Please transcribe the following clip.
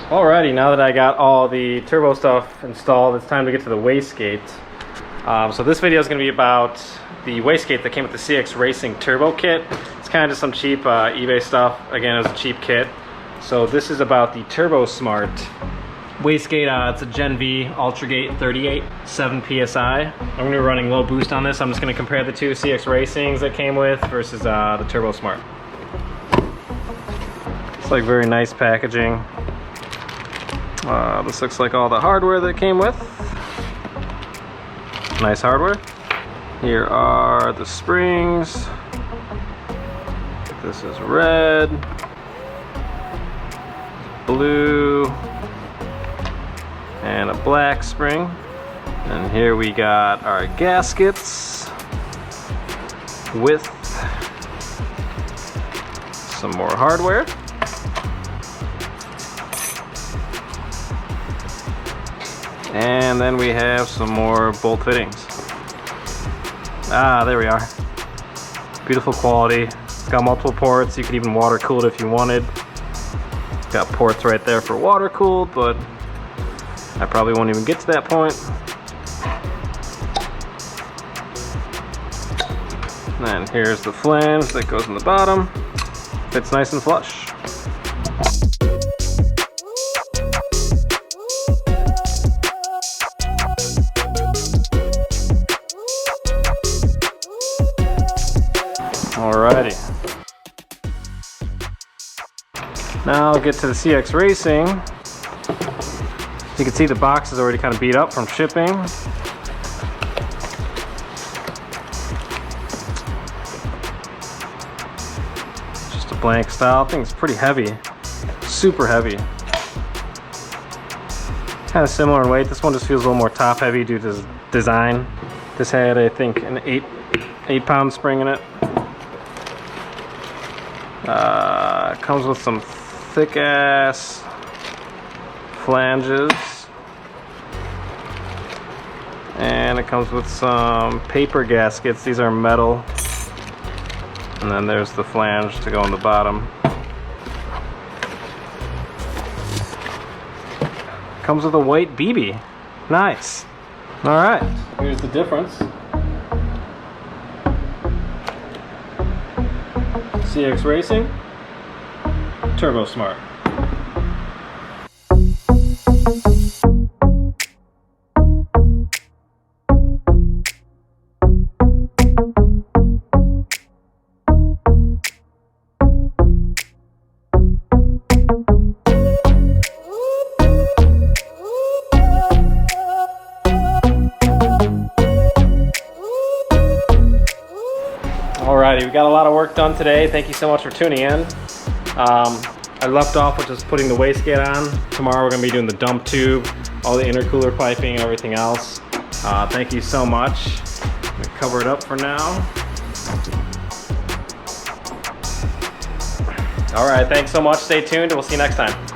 Alrighty, now that I got all the turbo stuff installed, it's time to get to the wastegate. So this video is going to be about the wastegate that came with the CX Racing Turbo Kit. It's kind of just some cheap eBay stuff. Again, it was a cheap kit. So this is about the TurboSmart wastegate. It's a Gen V Ultragate 38, 7 PSI. I'm going to be running low boost on this. I'm just going to compare the two CX Racings that came with versus the TurboSmart. It's like very nice packaging. This looks like all the hardware that came with. Nice hardware. Here are the springs. This is red, blue, and a black spring. And here we got our gaskets with some more hardware. And then we have some more bolt fittings. Ah, there we are. Beautiful quality. It's got multiple ports. You could even water cool it if you wanted. It's got ports right there for water cooled, but I probably won't even get to that point. And here's the flange that goes in the bottom. Fits nice and flush. Alrighty. Now I'll get to the CX Racing. You can see the box is already kind of beat up from shipping. Just a blank style. I think it's pretty heavy. Super heavy. Kind of similar in weight. This one just feels a little more top heavy due to design. This had, I think, an 8-pound spring in it. Comes with some thick ass flanges, and it comes with some paper gaskets. These are metal, and then there's the flange to go on the bottom. Comes with a white BB. Nice. All right, here's the difference. CX Racing, TurboSmart. Alrighty, we got a lot of work done today. Thank you so much for tuning in. I left off with just putting the wastegate on. Tomorrow we're going to be doing the dump tube, all the intercooler piping and everything else. Thank you so much. I'm going to cover it up for now. Alright, thanks so much. Stay tuned and we'll see you next time.